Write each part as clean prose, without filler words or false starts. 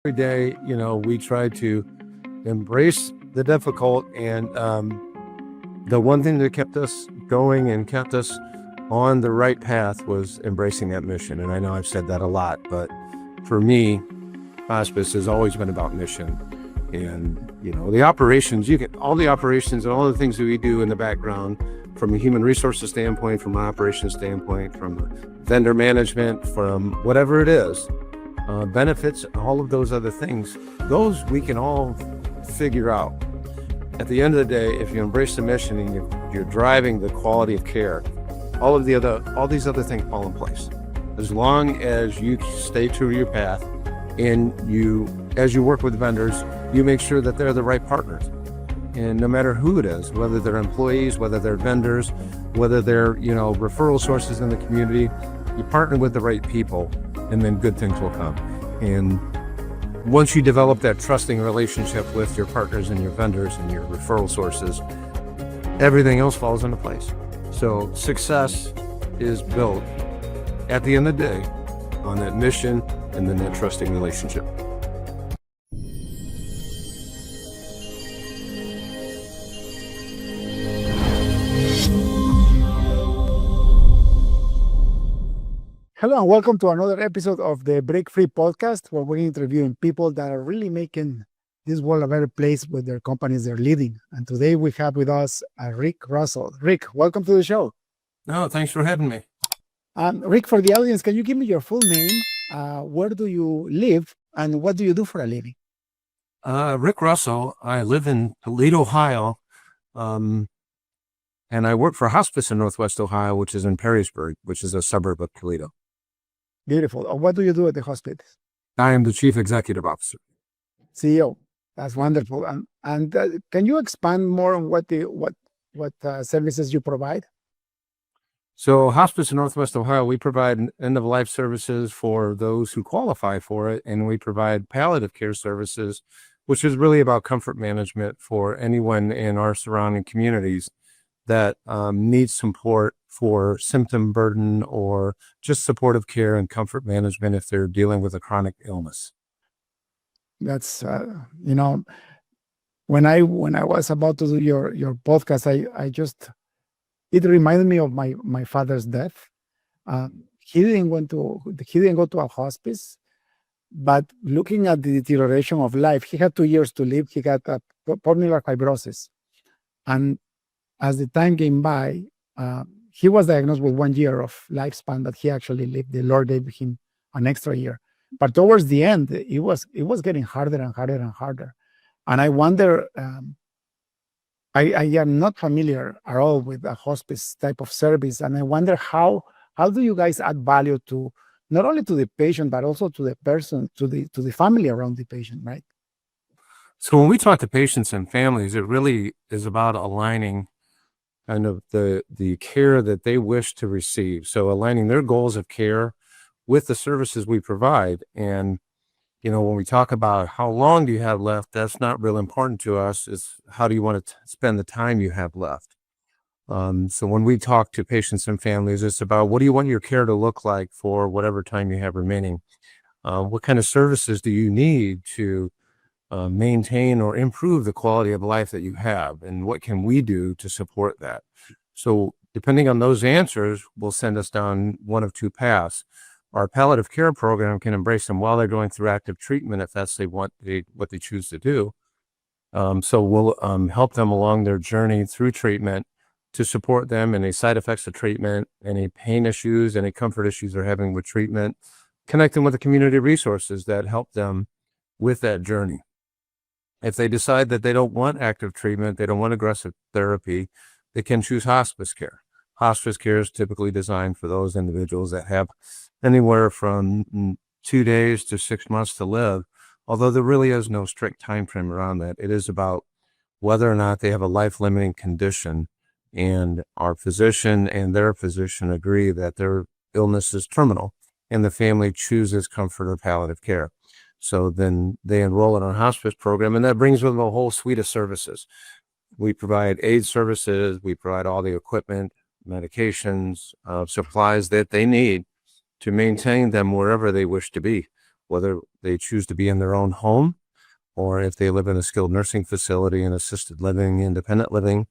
Every day, we try to embrace the difficult. And the one thing that kept us going and kept us on the right path was embracing that mission. And I know I've said that a lot, but for me, hospice has always been about mission. And, the operations, all the operations and all the things that we do in the background from a human resources standpoint, from an operations standpoint, from vendor management, from whatever it is, benefits, all of those other things, those we can all figure out. At the end of the day, if you embrace the mission and you're driving the quality of care, all these other things fall in place. As long as you stay true to your path and as you work with vendors, you make sure that they're the right partners. And no matter who it is, whether they're employees, whether they're vendors, whether they're, referral sources in the community, you partner with the right people, and then good things will come. And once you develop that trusting relationship with your partners and your vendors and your referral sources, everything else falls into place. So success is built at the end of the day on that mission and then that trusting relationship. Hello and welcome to another episode of the Break Free podcast, where we're interviewing people that are really making this world a better place with their companies they're leading. And today we have with us Rick Russell. Rick, welcome to the show. No, thanks for having me. Rick, for the audience, can you give me your full name? Where do you live and what do you do for a living? Rick Russell. I live in Toledo, Ohio, and I work for Hospice in Northwest Ohio, which is in Perrysburg, which is a suburb of Toledo. Beautiful. What do you do at the hospice? I am the Chief Executive Officer. CEO. That's wonderful. And can you expand more on what services you provide? So Hospice in Northwest Ohio, we provide end-of-life services for those who qualify for it, and we provide palliative care services, which is really about comfort management for anyone in our surrounding communities that needs support for symptom burden or just supportive care and comfort management if they're dealing with a chronic illness. That's when I was about to do your podcast, it reminded me of my father's death. He didn't go to a hospice, but looking at the deterioration of life, he had 2 years to live. He got pulmonary fibrosis, and as the time came by, he was diagnosed with 1 year of lifespan that he actually lived. The Lord gave him an extra year. But towards the end, it was getting harder and harder and harder. And I wonder, I am not familiar at all with a hospice type of service. And I wonder how do you guys add value to not only to the patient, but also to the person, to the family around the patient, right? So when we talk to patients and families, it really is about aligning kind of the care that they wish to receive. So aligning their goals of care with the services we provide. And, when we talk about how long do you have left, that's not real important to us. It's how do you want to spend the time you have left? So when we talk to patients and families, it's about what do you want your care to look like for whatever time you have remaining? What kind of services do you need to maintain or improve the quality of life that you have, and what can we do to support that? So depending on those answers, will send us down one of two paths. Our palliative care program can embrace them while they're going through active treatment if that's what they choose to do. So we'll help them along their journey through treatment to support them in any side effects of treatment, any pain issues, any comfort issues they're having with treatment, connect them with the community resources that help them with that journey. If they decide that they don't want active treatment, they don't want aggressive therapy, they can choose hospice care. Hospice care is typically designed for those individuals that have anywhere from 2 days to 6 months to live, although there really is no strict time frame around that. It is about whether or not they have a life-limiting condition, and our physician and their physician agree that their illness is terminal, and the family chooses comfort or palliative care. So then they enroll in our hospice program, and that brings with them a whole suite of services. We provide aid services, we provide all the equipment, medications, supplies that they need to maintain them wherever they wish to be, whether they choose to be in their own home or if they live in a skilled nursing facility and assisted living, independent living.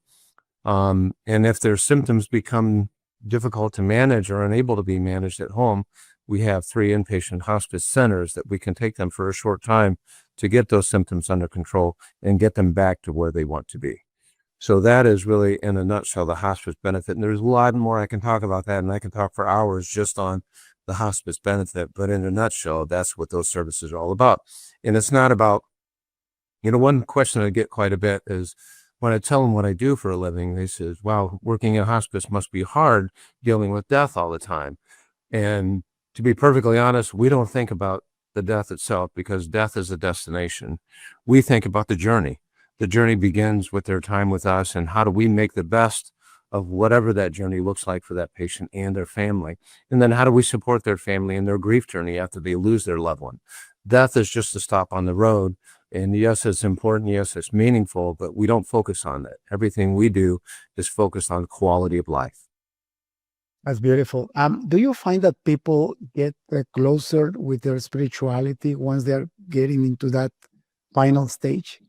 And if their symptoms become difficult to manage or unable to be managed at home, we have 3 inpatient hospice centers that we can take them for a short time to get those symptoms under control and get them back to where they want to be. So that is really, in a nutshell, the hospice benefit. And there's a lot more I can talk about that, and I can talk for hours just on the hospice benefit. But in a nutshell, that's what those services are all about. And it's not about, one question I get quite a bit is when I tell them what I do for a living, they say, wow, working in hospice must be hard, dealing with death all the time. And to be perfectly honest, we don't think about the death itself because death is a destination. We think about the journey. The journey begins with their time with us, and how do we make the best of whatever that journey looks like for that patient and their family? And then how do we support their family in their grief journey after they lose their loved one? Death is just a stop on the road. And yes, it's important. Yes, it's meaningful, but we don't focus on that. Everything we do is focused on quality of life. That's beautiful. Do you find that people get closer with their spirituality once they're getting into that final stage?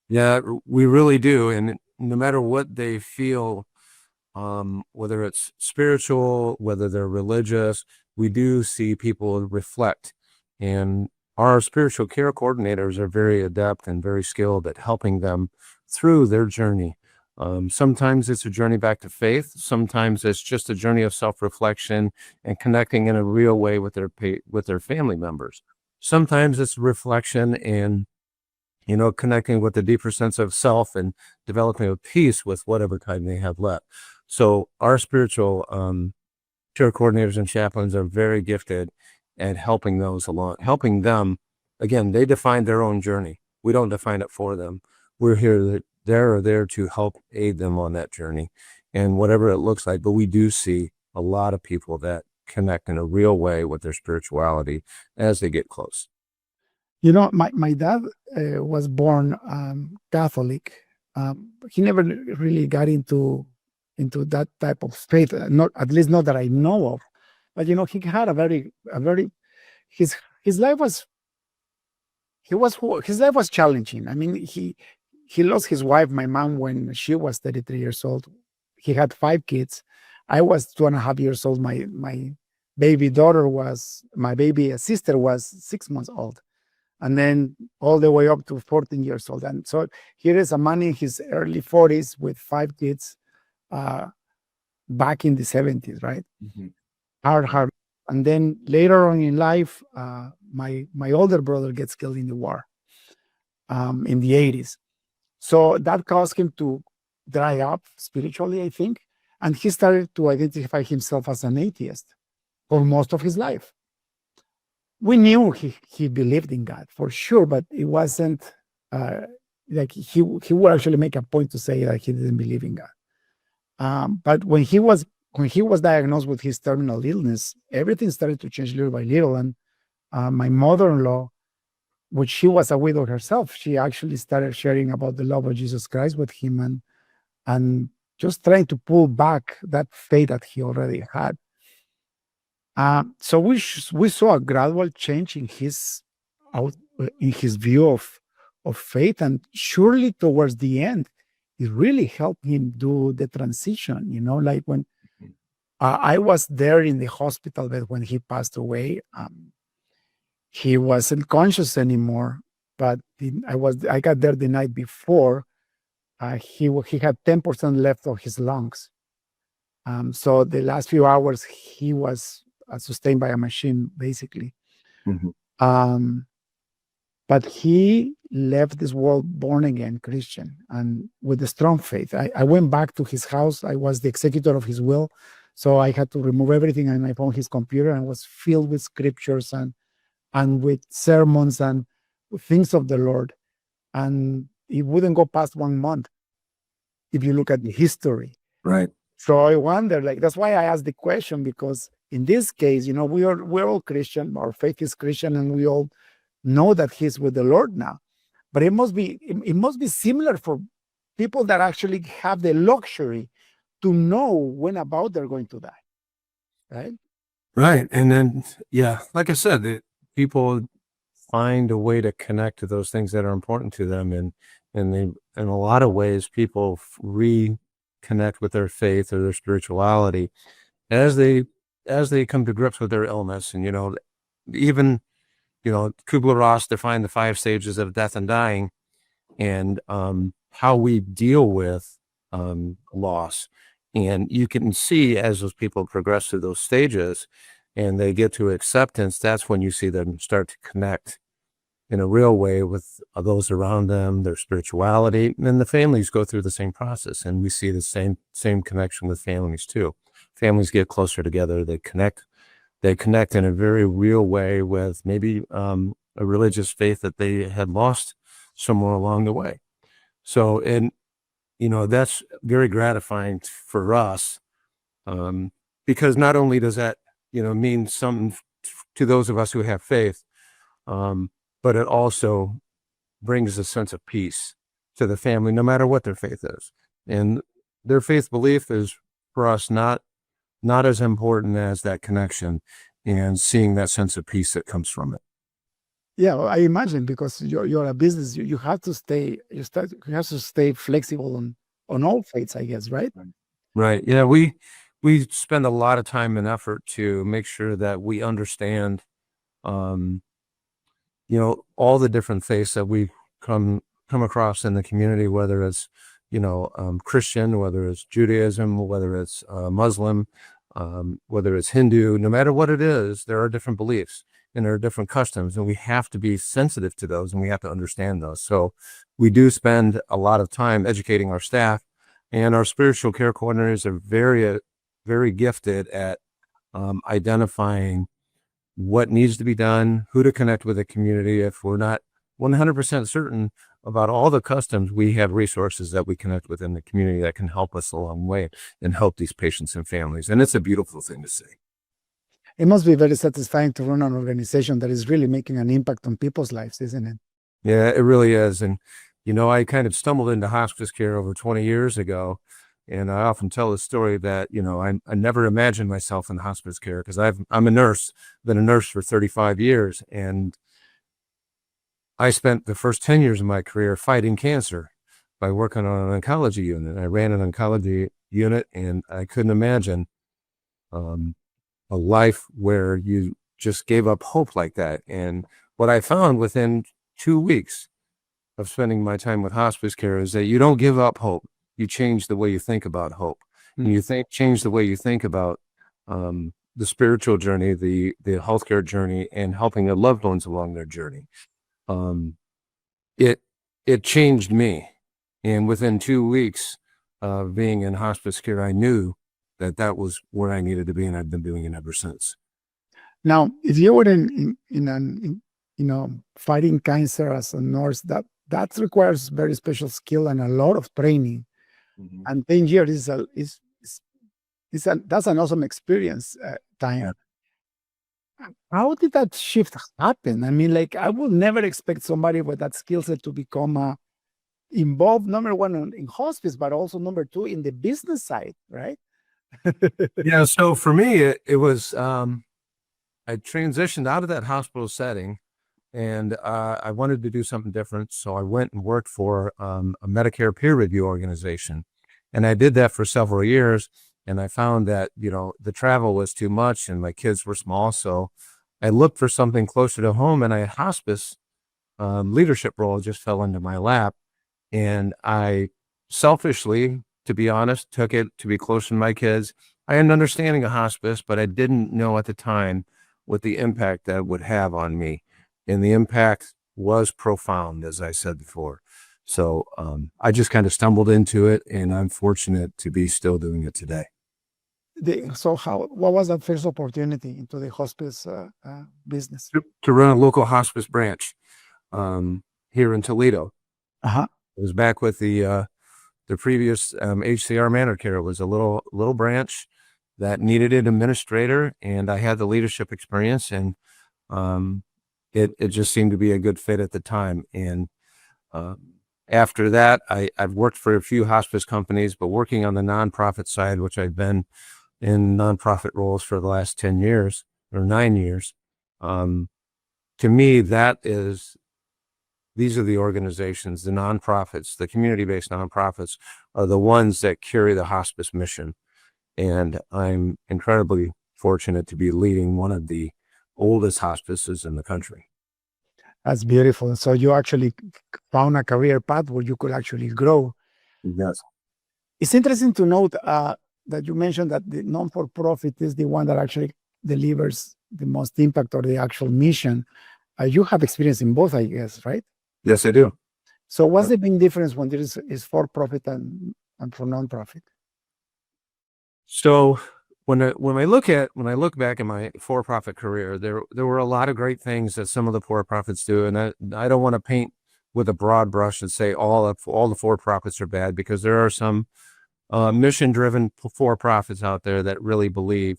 Yeah, we really do. And no matter what they feel, whether it's spiritual, whether they're religious, we do see people reflect. And our spiritual care coordinators are very adept and very skilled at helping them through their journey. Sometimes it's a journey back to faith. Sometimes it's just a journey of self-reflection and connecting in a real way with their family members. Sometimes it's reflection and connecting with a deeper sense of self and developing a peace with whatever kind they have left. So our spiritual care coordinators and chaplains are very gifted at helping those along, helping them. Again, they define their own journey. We don't define it for them. We're there to help aid them on that journey and whatever it looks like. But we do see a lot of people that connect in a real way with their spirituality as they get close. My dad was born Catholic. He never really got into that type of faith, not at least not that I know of. But he had a very his life was his life was challenging. I mean, he lost his wife, my mom, when she was 33 years old. He had 5 kids. I was 2.5 years old. My baby sister was 6 months old. And then all the way up to 14 years old. And so here is a man in his early 40s with 5 kids back in the 70s, right? Mm-hmm. Hard. And then later on in life, my older brother gets killed in the war in the 80s. So that caused him to dry up spiritually, I think. And he started to identify himself as an atheist for most of his life. We knew he believed in God for sure, but it wasn't like he would actually make a point to say that he didn't believe in God. But when he was diagnosed with his terminal illness, everything started to change little by little. And my mother-in-law, which she was a widow herself, she actually started sharing about the love of Jesus Christ with him and just trying to pull back that faith that he already had. So we saw a gradual change in his view of faith, and surely towards the end, it really helped him do the transition. Like when I was there in the hospital bed when he passed away, he wasn't conscious anymore. But I got there the night before. He had 10% left of his lungs. So the last few hours he was sustained by a machine, basically. Mm-hmm. But he left this world born again Christian and with a strong faith. I went back to his house. I was the executor of his will. So I had to remove everything, and I found his computer and was filled with scriptures and with sermons and things of the Lord. And it wouldn't go past 1 month if you look at the history. Right. So I wonder, that's why I asked the question, because in this case, we're all Christian, our faith is Christian, and we all know that he's with the Lord now. But it must be similar for people that actually have the luxury to know when about they're going to die, right? Right. And then, yeah, like I said, people find a way to connect to those things that are important to them. And they, in a lot of ways, people reconnect with their faith or their spirituality as they come to grips with their illness. And, even, Kubler-Ross defined the 5 stages of death and dying, and how we deal with loss. And you can see as those people progress through those stages and they get to acceptance, that's when you see them start to connect in a real way with those around them, their spirituality. And then the families go through the same process, and we see the same connection with families too. Families get closer together, they connect in a very real way with maybe a religious faith that they had lost somewhere along the way. So, and that's very gratifying for us, because not only does that mean something to those of us who have faith, but it also brings a sense of peace to the family, no matter what their faith is. And their faith belief is, for us, not as important as that connection and seeing that sense of peace that comes from it. Yeah, well, I imagine, because you're a business, you have to stay flexible on all faiths, I guess, right? Right. Yeah, we spend a lot of time and effort to make sure that we understand, all the different faiths that we come across in the community, whether it's, Christian, whether it's Judaism, whether it's Muslim, whether it's Hindu. No matter what it is, there are different beliefs and there are different customs, and we have to be sensitive to those and we have to understand those. So we do spend a lot of time educating our staff, and our spiritual care coordinators are very, very gifted at identifying what needs to be done, who to connect with the community. If we're not 100% certain about all the customs, we have resources that we connect with in the community that can help us along the way and help these patients and families. And it's a beautiful thing to see. It must be very satisfying to run an organization that is really making an impact on people's lives, isn't it? Yeah, it really is. And, I kind of stumbled into hospice care over 20 years ago. And I often tell the story that, I never imagined myself in hospice care, because I'm a nurse, been a nurse for 35 years. And I spent the first 10 years of my career fighting cancer by working on an oncology unit. I ran an oncology unit, and I couldn't imagine a life where you just gave up hope like that. And what I found within 2 weeks of spending my time with hospice care is that you don't give up hope. You change the way you think about hope. And you change the way you think about the spiritual journey, the healthcare journey, and helping the loved ones along their journey. It changed me. And within 2 weeks of being in hospice care, I knew that was where I needed to be, and I've been doing it ever since. Now, if you were in fighting cancer as a nurse, that requires very special skill and a lot of training. Mm-hmm. And 10 years that's an awesome experience, time. Yeah. How did that shift happen? I mean, I would never expect somebody with that skill set to become involved, number one, in hospice, but also number two, in the business side, right? Yeah. So for me, it was, I transitioned out of that hospital setting, and I wanted to do something different. So I went and worked for a Medicare peer review organization. And I did that for several years. And I found that, the travel was too much and my kids were small. So I looked for something closer to home, and a hospice leadership role just fell into my lap. And I selfishly, to be honest, took it to be close to my kids. I had an understanding of hospice, but I didn't know at the time what the impact that would have on me. And the impact was profound, as I said before. So I just kind of stumbled into it, and I'm fortunate to be still doing it today. What was that first opportunity into the hospice business? To run a local hospice branch here in Toledo. Uh-huh. It was back with the previous HCR Manor Care. It was a little branch that needed an administrator, and I had the leadership experience, and it just seemed to be a good fit at the time. And after that, I've worked for a few hospice companies, but working on the nonprofit side, which I've been in nonprofit roles for the last 10 years or 9 years. to me, these are the organizations, the nonprofits, the community-based nonprofits are the ones that carry the hospice mission. And I'm incredibly fortunate to be leading one of the oldest hospices in the country. That's beautiful. So you actually found a career path where you could actually grow. Yes. It's interesting to note that you mentioned that the non-for-profit is the one that actually delivers the most impact or the actual mission. You have experience in both, I guess, right? Yes, I do. So what's the big difference when there is for-profit and for non-profit? So when I look back at my for-profit career, there were a lot of great things that some of the for-profits do, and I don't want to paint with a broad brush and say all the for-profits are bad, because there are some mission-driven for-profits out there that really believe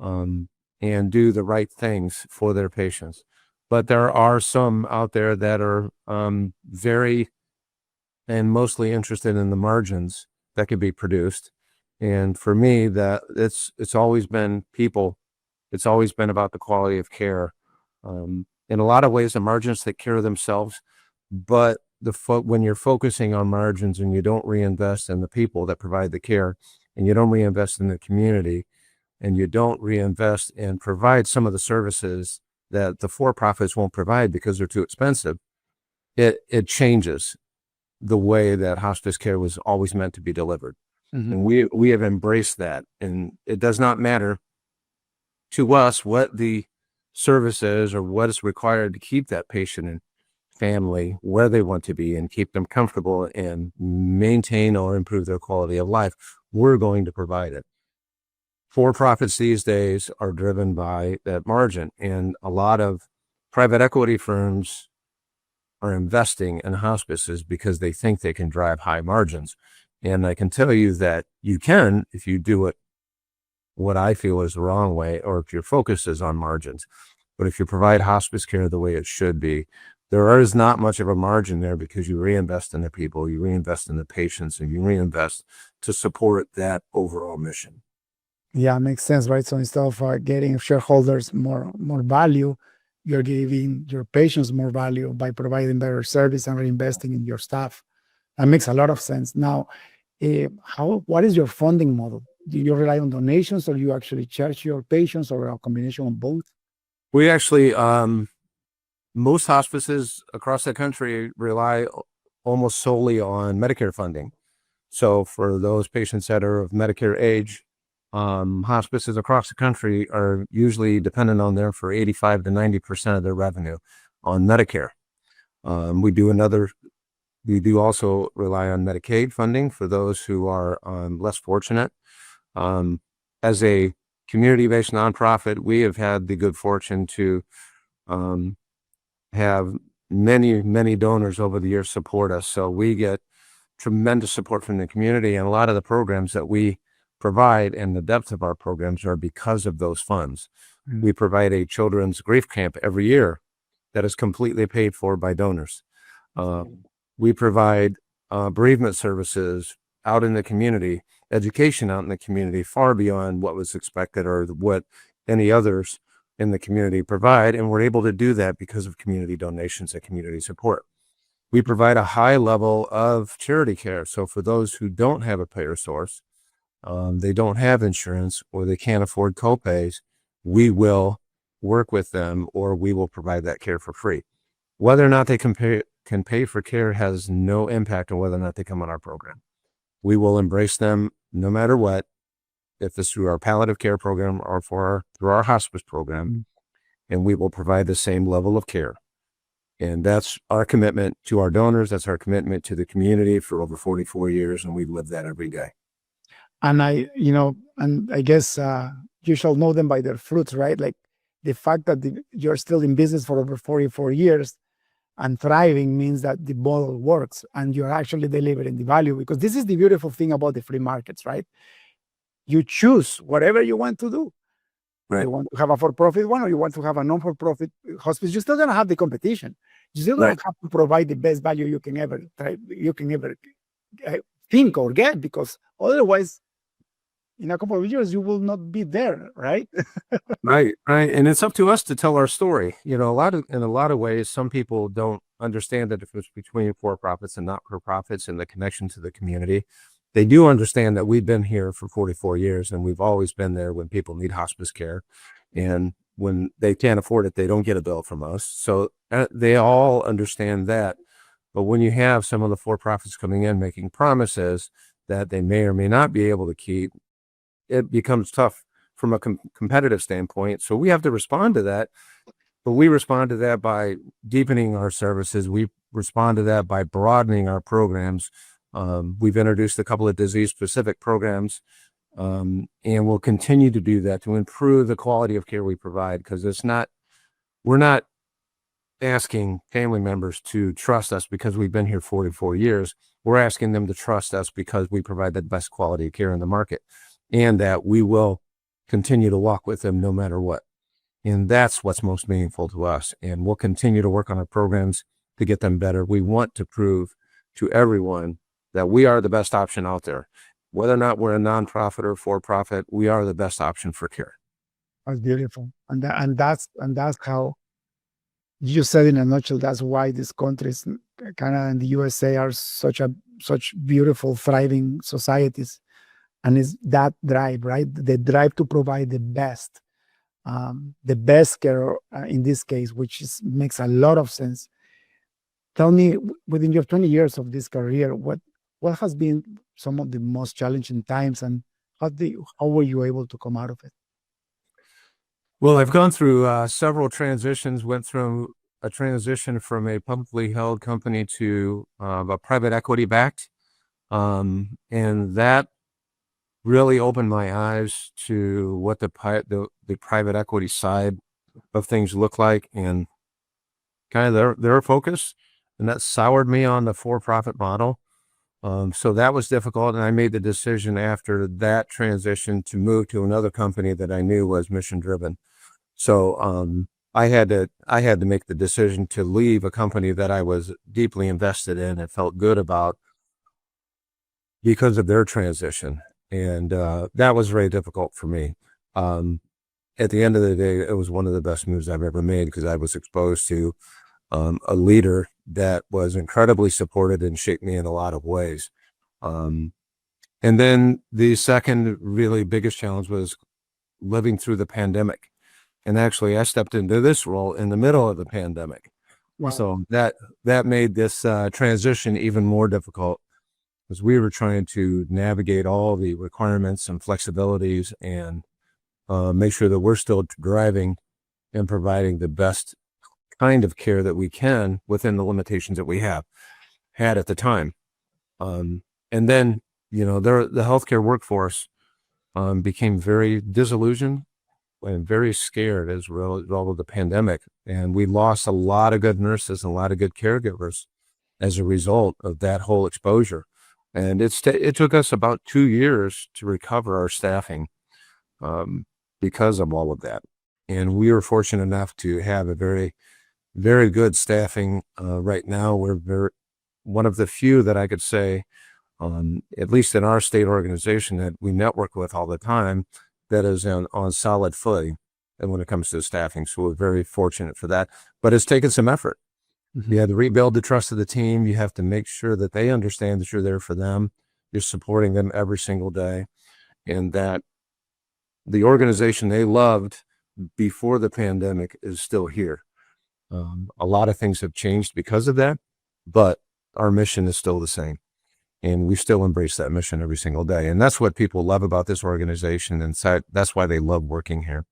and do the right things for their patients. But there are some out there that are very and mostly interested in the margins that could be produced. And for me, that it's always been people. It's always been about the quality of care. In a lot of ways, the margins take care of themselves, but when you're focusing on margins and you don't reinvest in the people that provide the care, and you don't reinvest in the community, and you don't reinvest and provide some of the services that the for-profits won't provide because they're too expensive, it changes the way that hospice care was always meant to be delivered. Mhm. And we have embraced that. And it does not matter to us what the service is or what is required to keep that patient and family where they want to be and keep them comfortable and maintain or improve their quality of life. We're going to provide it. For-profits these days are driven by that margin, and a lot of private equity firms are investing in hospices because they think they can drive high margins. And I can tell you that you can if you do it what I feel is the wrong way, or if your focus is on margins. But if you provide hospice care the way it should be, there is not much of a margin there, because you reinvest in the people, you reinvest in the patients, and you reinvest to support that overall mission. Yeah, makes sense, right? So instead of getting shareholders more value, you're giving your patients more value by providing better service and reinvesting in your staff. That makes a lot of sense. Now, what is your funding model? Do you rely on donations, or you actually charge your patients, or a combination of both? We actually, most hospices across the country rely almost solely on Medicare funding. So for those patients that are of Medicare age, hospices across the country are usually dependent on them for 85 to 90% of their revenue on Medicare. We do also rely on Medicaid funding for those who are less fortunate. As a community-based nonprofit, we have had the good fortune to have many donors over the years support us. So we get tremendous support from the community, and a lot of the programs that we provide and the depth of our programs are because of those funds. Mm. We provide a children's grief camp every year that is completely paid for by donors. We provide bereavement services out in the community, education out in the community, far beyond what was expected or what any others in the community provide. And we're able to do that because of community donations and community support. We provide a high level of charity care. So for those who don't have a payer source, they don't have insurance, or they can't afford copays, we will work with them, or we will provide that care for free. Whether or not they can pay for care has no impact on whether or not they come on our program. We will embrace them no matter what, if it's through our palliative care program or through our hospice program, and we will provide the same level of care. And that's our commitment to our donors. That's our commitment to the community for over 44 years, and we live that every day. And I guess you shall know them by their fruits, right? Like the fact that you're still in business for over 44 years and thriving means that the model works and you're actually delivering the value, because this is the beautiful thing about the free markets, right? You choose whatever you want to do. Right. You want to have a for-profit one, or you want to have a non-for-profit hospice. You're still going to have the competition. You still Right. don't have to provide the best value you can ever think or get, because otherwise in a couple of years, you will not be there, right? Right, right. And it's up to us to tell our story. In a lot of ways, some people don't understand the difference between for-profits and not-for-profits and the connection to the community. They do understand that we've been here for 44 years and we've always been there when people need hospice care. And when they can't afford it, they don't get a bill from us. So they all understand that. But when you have some of the for-profits coming in making promises that they may or may not be able to keep, it becomes tough from a competitive standpoint. So we have to respond to that. But we respond to that by deepening our services. We respond to that by broadening our programs. We've introduced a couple of disease-specific programs, and we'll continue to do that to improve the quality of care we provide, because we're not asking family members to trust us because we've been here 44 years. We're asking them to trust us because we provide the best quality of care in the market, and that we will continue to walk with them no matter what. And that's what's most meaningful to us. And we'll continue to work on our programs to get them better. We want to prove to everyone that we are the best option out there. Whether or not we're a nonprofit or for-profit, we are the best option for care. That's beautiful. And that's how you said in a nutshell, that's why these countries, Canada and the USA, are such beautiful, thriving societies. And it's that drive, right? The drive to provide the best care in this case, which makes a lot of sense. Tell me, within your 20 years of this career, what has been some of the most challenging times, and how were you able to come out of it? Well, I've gone through several transitions, went through a transition from a publicly held company to a private equity backed. And that really opened my eyes to what the private equity side of things look like and kind of their focus. And that soured me on the for-profit model. So that was difficult. And I made the decision after that transition to move to another company that I knew was mission driven. So I had to make the decision to leave a company that I was deeply invested in and felt good about because of their transition. And that was very difficult for me. At the end of the day, it was one of the best moves I've ever made, because I was exposed to a leader that was incredibly supported and shaped me in a lot of ways. And then the second really biggest challenge was living through the pandemic. And actually, I stepped into this role in the middle of the pandemic. Wow. So that made this transition even more difficult, because we were trying to navigate all the requirements and flexibilities and make sure that we're still driving and providing the best kind of care that we can within the limitations that we had at the time. And then, the healthcare workforce became very disillusioned and very scared as a result of the pandemic. And we lost a lot of good nurses and a lot of good caregivers as a result of that whole exposure. And it took us about 2 years to recover our staffing because of all of that. And we were fortunate enough to have a very, very good staffing. Right now, we're one of the few that I could say, at least in our state organization that we network with all the time, that is on solid footing. And when it comes to staffing, so we're very fortunate for that. But it's taken some effort. You have to rebuild the trust of the team. You have to make sure that they understand that you're there for them. You're supporting them every single day, and that the organization they loved before the pandemic is still here. A lot of things have changed because of that, but our mission is still the same. And we still embrace that mission every single day. And that's what people love about this organization. And that's why they love working here,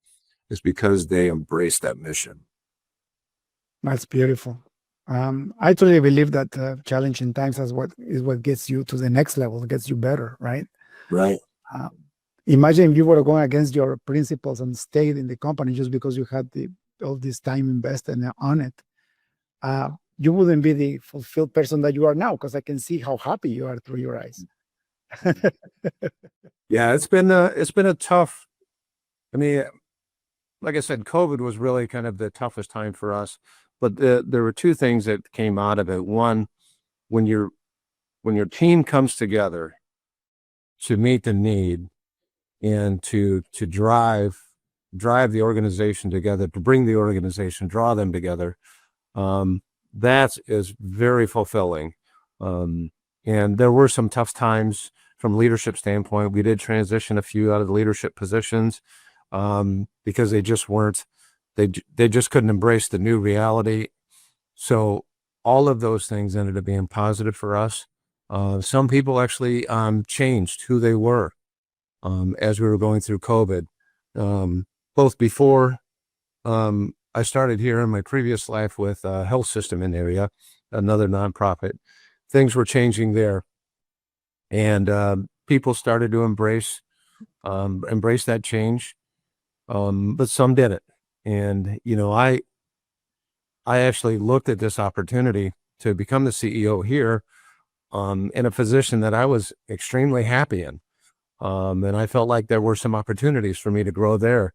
is because they embrace that mission. That's beautiful. I truly believe that challenging times is what gets you to the next level, gets you better, right? Right. Imagine if you were going against your principles and stayed in the company just because you had all this time invested on it. You wouldn't be the fulfilled person that you are now, because I can see how happy you are through your eyes. Yeah, it's been a tough. I mean, like I said, COVID was really kind of the toughest time for us. But there were two things that came out of it. One, when your team comes together to meet the need, and to drive the organization together, to bring the organization, draw them together. That is very fulfilling. And there were some tough times from leadership standpoint. We did transition a few out of the leadership positions because they just weren't, they just couldn't embrace the new reality. So all of those things ended up being positive for us. Some people actually changed who they were as we were going through COVID. Both before I started here in my previous life with a health system in the area, another nonprofit, things were changing there. And people started to embrace that change, but some didn't. And, you know, I actually looked at this opportunity to become the CEO here in a position that I was extremely happy in. And I felt like there were some opportunities for me to grow there.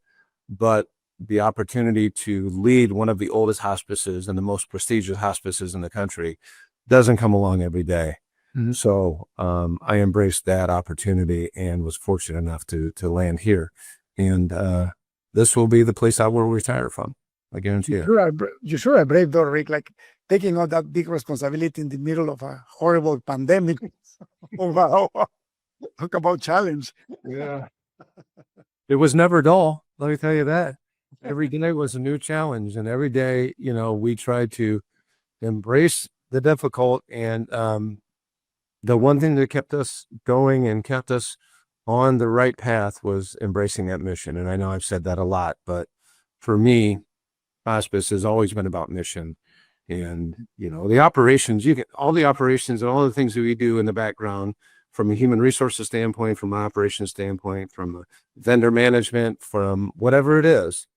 But the opportunity to lead one of the oldest hospices and the most prestigious hospices in the country doesn't come along every day. Mhm. So I embraced that opportunity and was fortunate enough to land here. And this will be the place I will retire from. I guarantee you. You sure are brave, though, Rick. Like taking on that big responsibility in the middle of a horrible pandemic. Oh, wow. Talk about challenge. Yeah. It was never dull. Let me tell you that. Every day was a new challenge, and every day, you know, we tried to embrace the difficult. And the one thing that kept us going and kept us on the right path was embracing that mission. And I know I've said that a lot, but for me, hospice has always been about mission. And, you know, the operations, all the operations and all the things that we do in the background from a human resources standpoint, from an operations standpoint, from a vendor management, from whatever it is,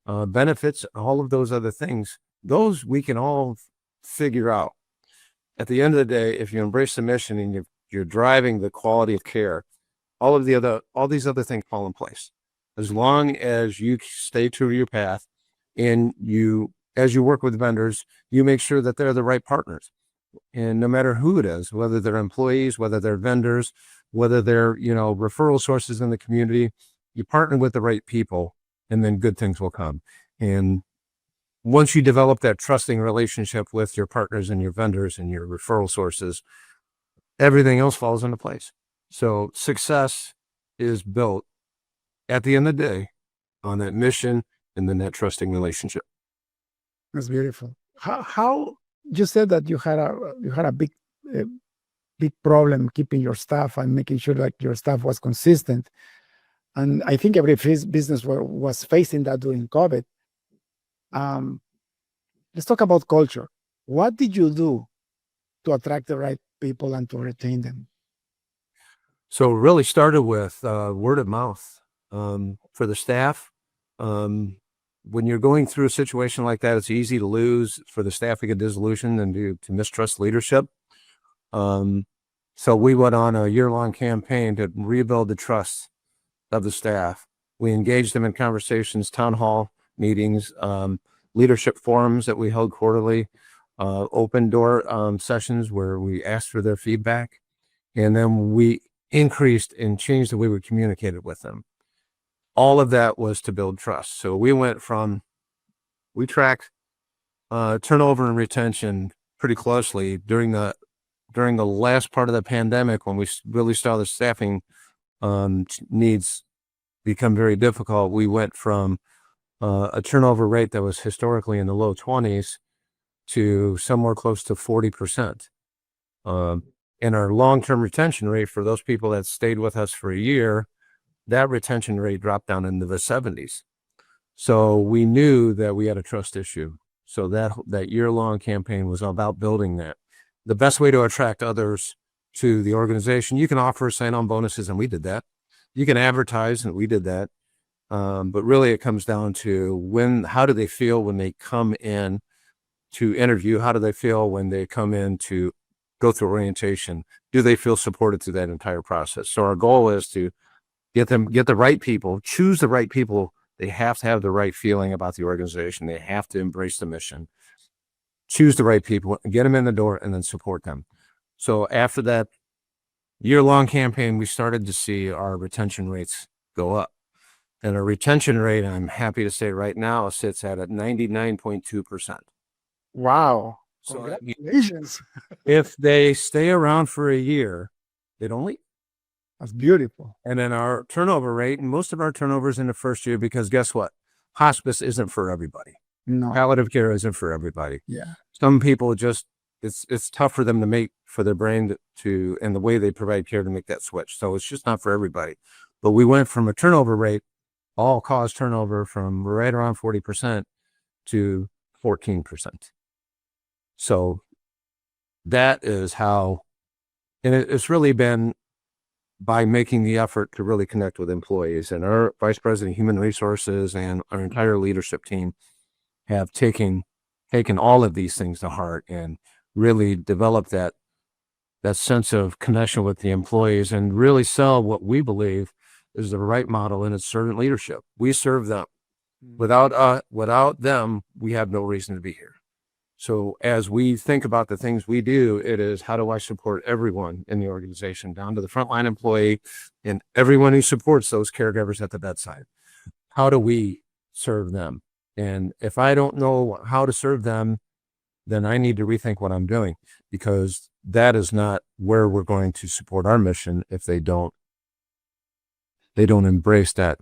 benefits, all of those other things, those we can all figure out. At the end of the day, if you embrace the mission and you're driving the quality of care, all these other things fall in place. As long as you stay true to your path and as you work with vendors, you make sure that they're the right partners. And no matter who it is, whether they're employees, whether they're vendors, whether they're, you know, referral sources in the community, you partner with the right people and then good things will come. And once you develop that trusting relationship with your partners and your vendors and your referral sources, everything else falls into place. So success is built at the end of the day on that mission and then that trusting relationship. That's beautiful. How you said that you had a big problem keeping your staff and making sure that your staff was consistent. And I think every business was facing that during COVID. Let's talk about culture. What did you do to attract the right people and to retain them? So it really started with word of mouth for the staff. When you're going through a situation like that, it's easy to lose for the staff to get disillusioned and to mistrust leadership. So we went on a year-long campaign to rebuild the trust of the staff. We engaged them in conversations, town hall meetings, leadership forums that we held quarterly, open door sessions where we asked for their feedback. And then we increased and changed the way we communicated with them. All of that was to build trust. So we tracked turnover and retention pretty closely during the last part of the pandemic when we really saw the staffing needs become very difficult. We went from a turnover rate that was historically in the low 20s to somewhere close to 40%. And our long-term retention rate for those people that stayed with us for a year, that retention rate dropped down into the 70s. So we knew that we had a trust issue. So that year-long campaign was about building that. The best way to attract others to the organization, you can offer sign-on bonuses, and we did that. You can advertise, and we did that. But really it comes down to how do they feel when they come in to interview? How do they feel when they come in to go through orientation? Do they feel supported through that entire process? So our goal is to get the right people, choose the right people. They have to have the right feeling about the organization. They have to embrace the mission. Choose the right people, get them in the door, and then support them. So after that year-long campaign, we started to see our retention rates go up. And our retention rate, I'm happy to say right now, sits at 99.2%. Wow. So Congratulations. if they stay around for a year, they don't leave. That's beautiful. And then our turnover rate, and most of our turnovers in the first year, because guess what? Hospice isn't for everybody. No. Palliative care isn't for everybody. Yeah. Some people just, it's tough for them to make, for their brain to, and the way they provide care to make that switch. So it's just not for everybody. But we went from a turnover rate, all cause turnover, from right around 40% to 14%. So that is how, and it's really been by making the effort to really connect with employees. And our Vice President of Human Resources and our entire leadership team have taken all of these things to heart and really developed that sense of connection with the employees and really sell what we believe is the right model, and it's servant leadership. We serve them. Without them, we have no reason to be here. So as we think about the things we do, it is, how do I support everyone in the organization, down to the frontline employee and everyone who supports those caregivers at the bedside? How do we serve them? And if I don't know how to serve them, then I need to rethink what I'm doing, because that is not where we're going to support our mission if they don't embrace that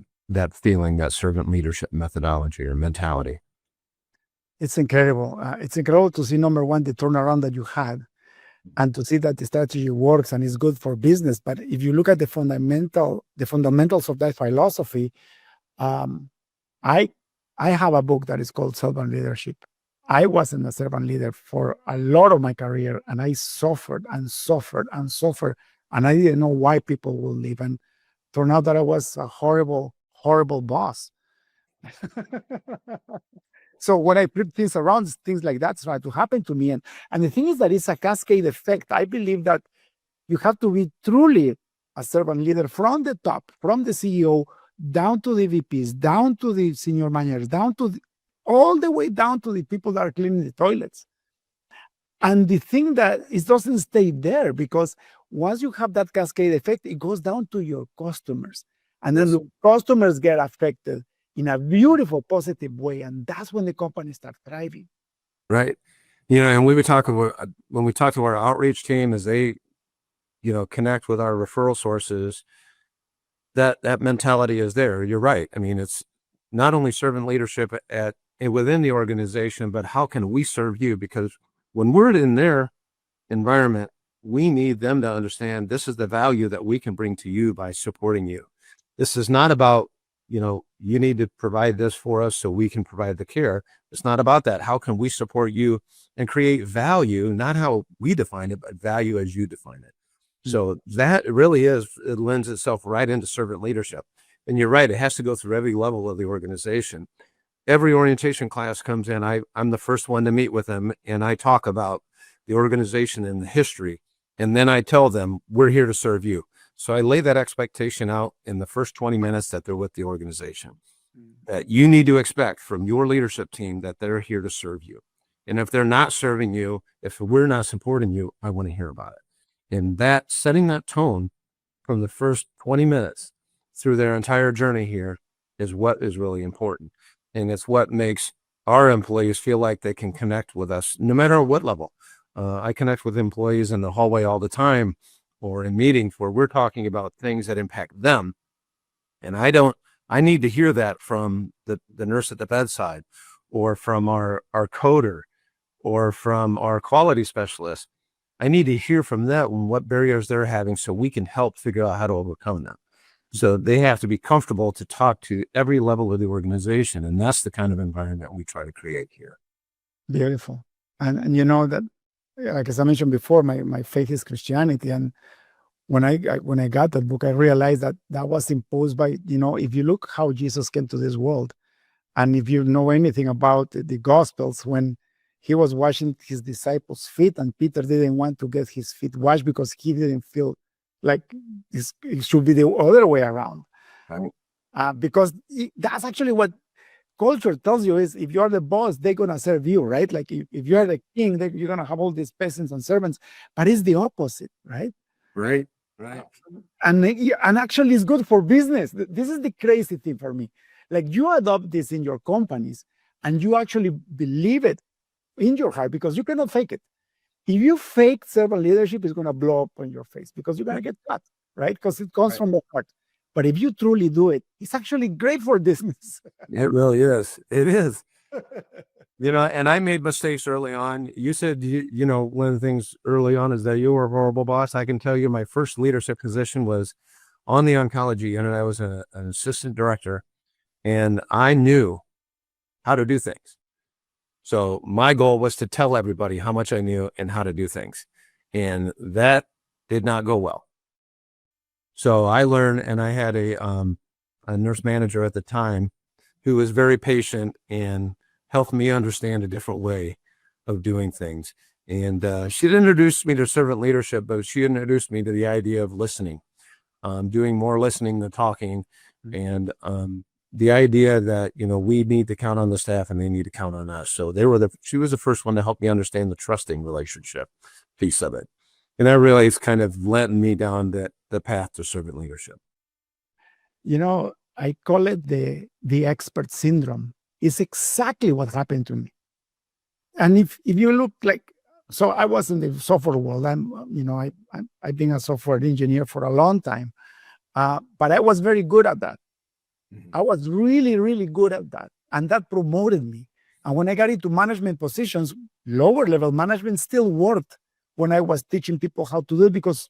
feeling, that servant leadership methodology or mentality. It's incredible. It's incredible to see, number one, the turnaround that you had, and to see that the strategy works and is good for business. But if you look at the fundamentals of that philosophy, I have a book that is called Servant Leadership. I wasn't a servant leader for a lot of my career, and I suffered and suffered and suffered, and I didn't know why people would leave. And turned out that I was a horrible, horrible boss. So when I flip things around, things like that start to happen to me. And the thing is that it's a cascade effect. I believe that you have to be truly a servant leader from the top, from the CEO, down to the VPs, down to the senior managers, all the way down to the people that are cleaning the toilets. And the thing that it doesn't stay there, because once you have that cascade effect, it goes down to your customers. And then the customers get affected in a beautiful, positive way. And that's when the company starts thriving. Right. And when we talk to our outreach team, as they, connect with our referral sources, that mentality is there. You're right. I mean, it's not only servant leadership within the organization, but how can we serve you? Because when we're in their environment, we need them to understand this is the value that we can bring to you by supporting you. This is not about, you need to provide this for us so we can provide the care. It's not about that. How can we support you and create value, not how we define it, but value as you define it. So that really it lends itself right into servant leadership. And you're right, it has to go through every level of the organization. Every orientation class comes in, I'm the first one to meet with them, and I talk about the organization and the history. And then I tell them, we're here to serve you. So I lay that expectation out in the first 20 minutes that they're with the organization, that you need to expect from your leadership team that they're here to serve you. And if they're not serving you, if we're not supporting you, I want to hear about it. And that, setting that tone from the first 20 minutes through their entire journey here is what is really important. And it's what makes our employees feel like they can connect with us no matter what level. I connect with employees in the hallway all the time, or in meetings where we're talking about things that impact them. And I need to hear that from the nurse at the bedside, or from our coder, or from our quality specialist. I need to hear from them what barriers they're having so we can help figure out how to overcome them. So they have to be comfortable to talk to every level of the organization. And that's the kind of environment we try to create here. Beautiful. And that, like as I mentioned before, my faith is Christianity. And when I got that book, I realized that was imposed by, if you look how Jesus came to this world, and if you know anything about the Gospels, when he was washing his disciples' feet, and Peter didn't want to get his feet washed because he didn't feel like it should be the other way around. Right. Because that's actually what culture tells you, is if you're the boss, they're going to serve you, right? Like if you're the king, you're going to have all these peasants and servants, but it's the opposite, right? Right. Right. And actually it's good for business. This is the crazy thing for me. Like you adopt this in your companies and you actually believe it in your heart because you cannot fake it. If you fake servant leadership, it's going to blow up on your face because you're going to get cut, right? Because it comes from the heart. But if you truly do it, it's actually great for business. It really is. It is. And I made mistakes early on. You said, one of the things early on is that you were a horrible boss. I can tell you my first leadership position was on the oncology unit. I was an assistant director and I knew how to do things. So my goal was to tell everybody how much I knew and how to do things. And that did not go well. So I learned, and I had a nurse manager at the time who was very patient and helped me understand a different way of doing things. And she introduced me to servant leadership, but she introduced me to the idea of listening, doing more listening than talking. And the idea that, we need to count on the staff and they need to count on us. So she was the first one to help me understand the trusting relationship piece of it. And that really is kind of led me down the path to servant leadership. I call it the expert syndrome. It's exactly what happened to me. And if you look so I was in the software world. I've been a software engineer for a long time, but I was very good at that. Mm-hmm. I was really, really good at that. And that promoted me. And when I got into management positions, lower level management still worked when I was teaching people how to do it because,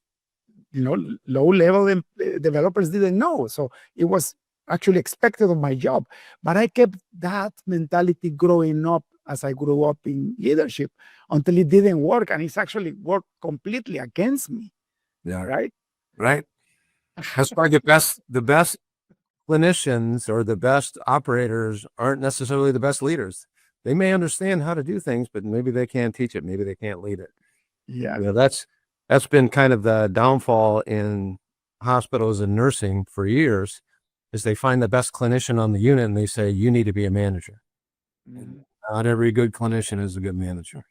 low level developers didn't know. So it was actually expected of my job. But I kept that mentality growing up as I grew up in leadership until it didn't work. And it's actually worked completely against me. Yeah. Right? Right. That's why the best clinicians or the best operators aren't necessarily the best leaders. They may understand how to do things, but maybe they can't teach it. Maybe they can't lead it. Yeah. That's been kind of the downfall in hospitals and nursing for years, is they find the best clinician on the unit and they say, you need to be a manager. Mm-hmm. Not every good clinician is a good manager.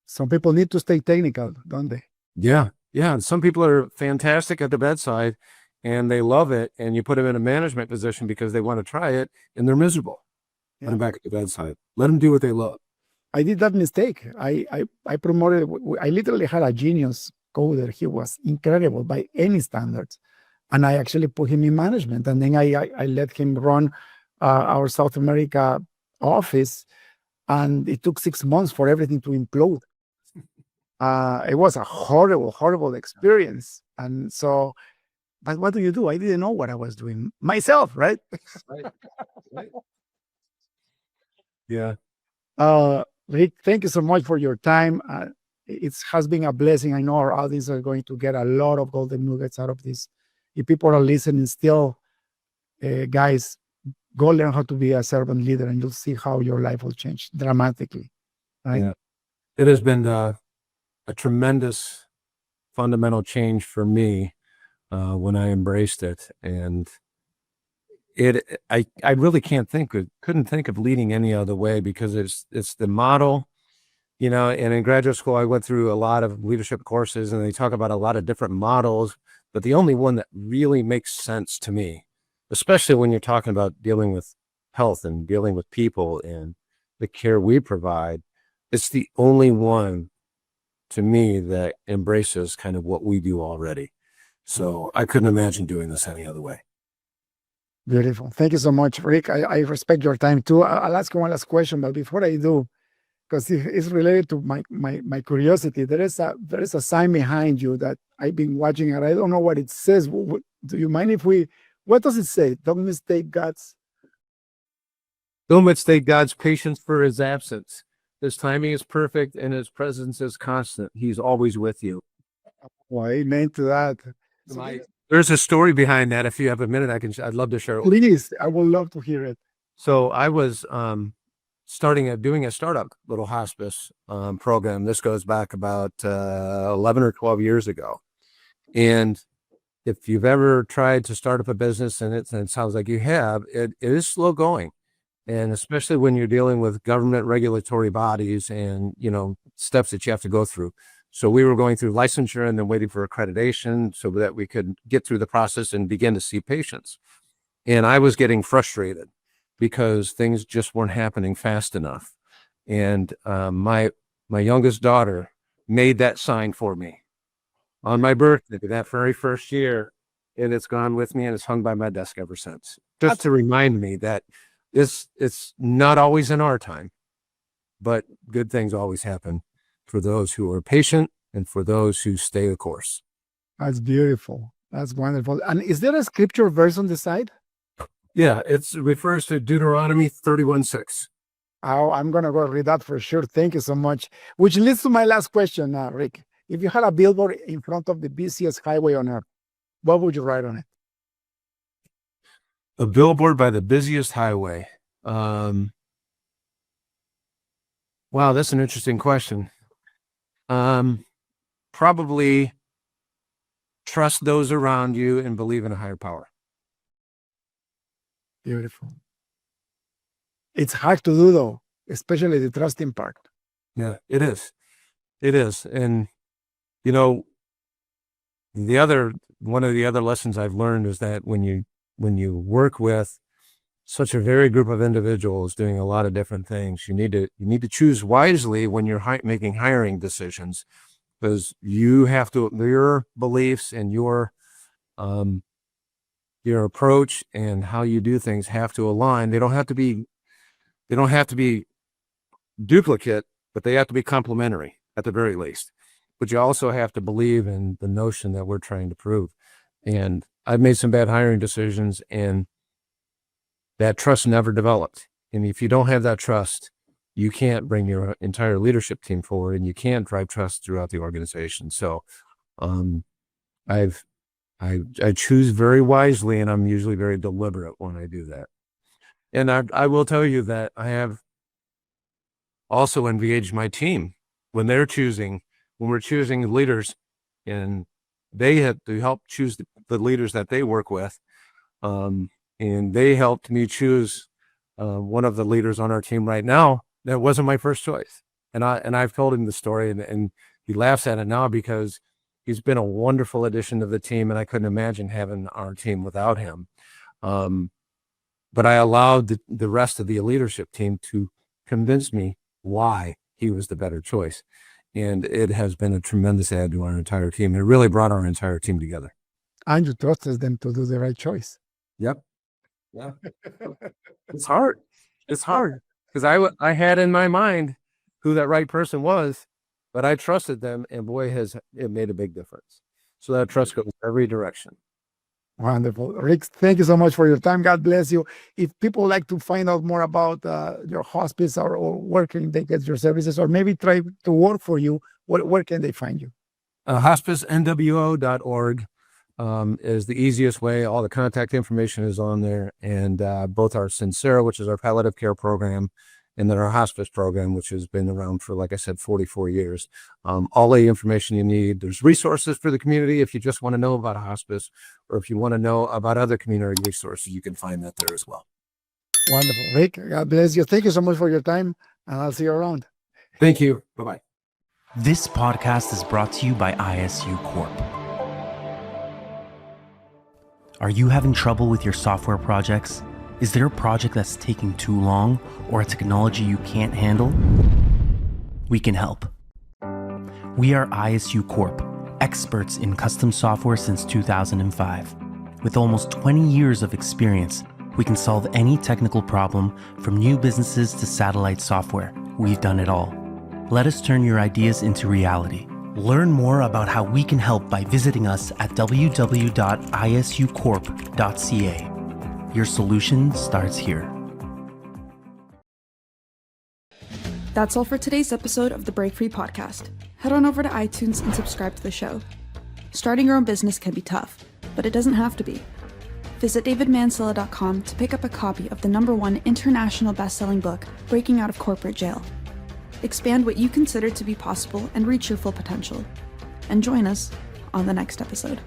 Some people need to stay technical, don't they? Yeah. Yeah. Some people are fantastic at the bedside and they love it. And you put them in a management position because they want to try it and they're miserable. Yeah. Put them back at the bedside. Let them do what they love. I did that mistake. I promoted, I literally had a genius coder. He was incredible by any standards. And I actually put him in management. And then I let him run our South America office. And it took 6 months for everything to implode. It was a horrible, horrible experience. And so, but what do? I didn't know what I was doing myself, right? Right. Yeah. Rick, thank you so much for your time. It has been a blessing. I know our audience are going to get a lot of golden nuggets out of this. If people are listening still, guys, go learn how to be a servant leader and you'll see how your life will change dramatically. Right? Yeah. It has been a tremendous fundamental change for me when I embraced it. And I really couldn't think of leading any other way because it's the model, and in graduate school, I went through a lot of leadership courses and they talk about a lot of different models, but the only one that really makes sense to me, especially when you're talking about dealing with health and dealing with people and the care we provide, it's the only one to me that embraces kind of what we do already. So I couldn't imagine doing this any other way. Beautiful. Thank you so much, Rick. I respect your time too. I'll ask you one last question, but before I do, because it's related to my curiosity, there is a sign behind you that I've been watching and I don't know what it says. Do you mind if what does it say? Don't mistake God's patience for his absence. His timing is perfect and his presence is constant. He's always with you. Well, amen to that. There's a story behind that. If you have a minute, I'd love to share it. Please, I would love to hear it. So I was doing a startup little hospice program. This goes back about 11 or 12 years ago. And if you've ever tried to start up a business and it sounds like you have, it is slow going. And especially when you're dealing with government regulatory bodies and, steps that you have to go through. So we were going through licensure and then waiting for accreditation so that we could get through the process and begin to see patients. And I was getting frustrated because things just weren't happening fast enough. And my youngest daughter made that sign for me on my birthday that very first year, and it's gone with me and it's hung by my desk ever since, just to remind me that it's not always in our time, but good things always happen for those who are patient and for those who stay the course. That's beautiful. That's wonderful. And is there a scripture verse on the side? Yeah, it refers to Deuteronomy 31:6. Oh, I'm going to go read that for sure. Thank you so much. Which leads to my last question, Rick. If you had a billboard in front of the busiest highway on earth, what would you write on it? A billboard by the busiest highway. Wow, that's an interesting question. Probably trust those around you and believe in a higher power. Beautiful. It's hard to do, though, especially the trusting part. Yeah, it is. It is. And, you know, one of the other lessons I've learned is that when you work with such a varied group of individuals doing a lot of different things, you need to choose wisely when you're making hiring decisions, because your beliefs and your approach and how you do things have to align. They don't have to be duplicate, but they have to be complementary at the very least. But you also have to believe in the notion that we're trying to prove. And I've made some bad hiring decisions, and that trust never developed. And if you don't have that trust, you can't bring your entire leadership team forward, and you can't drive trust throughout the organization. So I choose very wisely, and I'm usually very deliberate when I do that. And I will tell you that I have also engaged my team when we're choosing leaders, and they have to help choose the leaders that they work with. And they helped me choose one of the leaders on our team right now that wasn't my first choice. And I've told him the story, and he laughs at it now because he's been a wonderful addition to the team, and I couldn't imagine having our team without him. But I allowed the rest of the leadership team to convince me why he was the better choice. And it has been a tremendous add to our entire team. It really brought our entire team together. And you trusted them to do the right choice. Yep. Yeah. It's hard. It's hard because I had in my mind who that right person was, but I trusted them, and boy, has it made a big difference. So that trust goes every direction. Wonderful. Rick, thank you so much for your time. God bless you. If people like to find out more about your hospice or where can they get your services, or maybe try to work for you, where can they find you? HospiceNWO.org is the easiest way. All the contact information is on there, and both our Sincera, which is our palliative care program, and then our hospice program, which has been around for, like I said, 44 years. All the information you need. There's resources for the community if you just want to know about hospice, or if you want to know about other community resources, you can find that there as well. Wonderful. Rick, God bless you. Thank you so much for your time, and I'll see you around. Thank you. Bye-bye. This podcast is brought to you by ISU Corp. Are you having trouble with your software projects? Is there a project that's taking too long, or a technology you can't handle? We can help. We are ISU Corp, experts in custom software since 2005. With almost 20 years of experience, we can solve any technical problem, from new businesses to satellite software. We've done it all. Let us turn your ideas into reality. Learn more about how we can help by visiting us at www.isucorp.ca. Your solution starts here. That's all for today's episode of the Break Free Podcast. Head on over to iTunes and subscribe to the show. Starting your own business can be tough, but it doesn't have to be. Visit davidmansilla.com to pick up a copy of the #1 international best-selling book, Breaking Out of Corporate Jail. Expand what you consider to be possible and reach your full potential. And join us on the next episode.